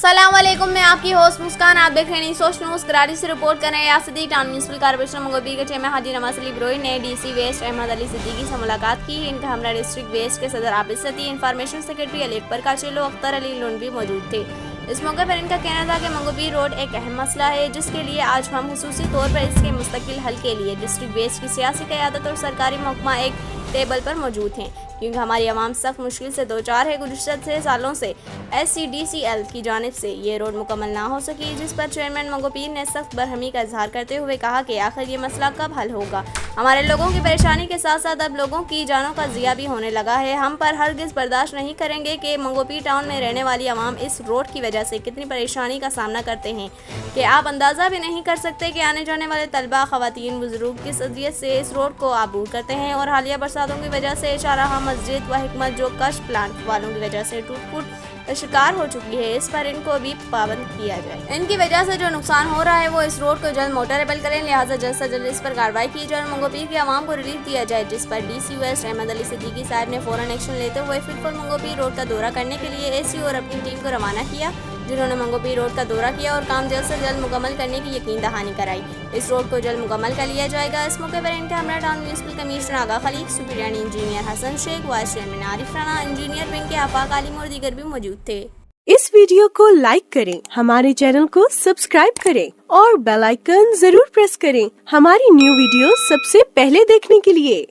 अस्सलाम वालेकुम, मैं आपकी होस्ट मुस्कान। आप देख रहे हैं सोच न्यूज़। कराची से रिपोर्ट कर रहे हैं यासदी टाउन म्यूनसिपल कॉर्पोरेशन मंगोपी के चेयरमैन हाजी नवाज अली ब्रोई ने डीसी वेस्ट अहमद अली सिद्दीकी से मुलाकात की। इनका हमरा डिस्ट्रिक्ट वेस्ट के सदर आबिद सती, इंफॉर्मेशन सेक्रेटरी अली अकबर काचिलो, अख्तर अली लुन भी मौजूद थे। इस मौके पर इनका कहना था कि मंगोपी रोड एक अहम मसला है, जिसके लिए आज हम खुसूसी तौर पर इसके मुस्तकिल हल के लिए डिस्ट्रिक्ट वेस्ट की सियासी क़यादत और सरकारी महकमा एक टेबल पर मौजूद हैं, क्योंकि हमारी आवाम सख्त मुश्किल से दो चार है। गुज़श्ता 6 सालों से SCDCL की जानिब से ये रोड मुकम्मल ना हो सकी, जिस पर चेयरमैन मंगोपीर ने सख्त बरहमी का इजहार करते हुए कहा कि आखिर ये मसला कब हल होगा। हमारे लोगों की परेशानी के साथ साथ अब लोगों की जानों का ज़िया भी होने लगा है। हम पर हरगिज़ बर्दाश्त नहीं करेंगे कि मंगोपी टाउन में रहने वाली आवाम इस रोड की वजह से कितनी परेशानी का सामना करते हैं कि आप अंदाज़ा भी नहीं कर सकते कि आने जाने वाले तलबा, ख़वातीन, बुजुर्ग किस अदियत से इस रोड को आबूर करते हैं। और हालिया बरसातों की वजह से चाराहा मस्जिद व हिकमत जो कश प्लांट वालों की वजह से टूट फूट का शिकार हो चुकी है, इस पर इनको भी पाबंद किया जाए। इनकी वजह से जो नुकसान हो रहा है वो इस रोड को जल्द मोटरेबल करें, लिहाजा जल्द से जल्द इस पर कार्रवाई की जाए और मंगोपीर की आवाम को रिलीफ दिया जाए। जिस पर DC वेस्ट अहमद अली सिद्दीकी साहब ने फौरन एक्शन लेते हुए फिलफुल मंगोपीर रोड का दौरा करने के लिए AC और अपनी टीम को रवाना किया, जिन्होंने मंगोपीर रोड का दौरा किया और काम जल्द से जल्द मुकम्मल करने की यकीन दहानी कराई। इस रोड को जल्द मुकम्मल कर लिया जाएगा। इस मौके पर इनके हमरा town municipal commissioner Agha Khaliq, superintendent engineer Hasan Shaikh, vice chairman Arif Rana, engineer wing के आफाक आलिम और दीगर भी मौजूद थे। इस वीडियो को लाइक करें, हमारे चैनल को सब्सक्राइब करें और बेल आइकन जरूर प्रेस करें हमारी न्यू वीडियो सबसे पहले देखने के लिए।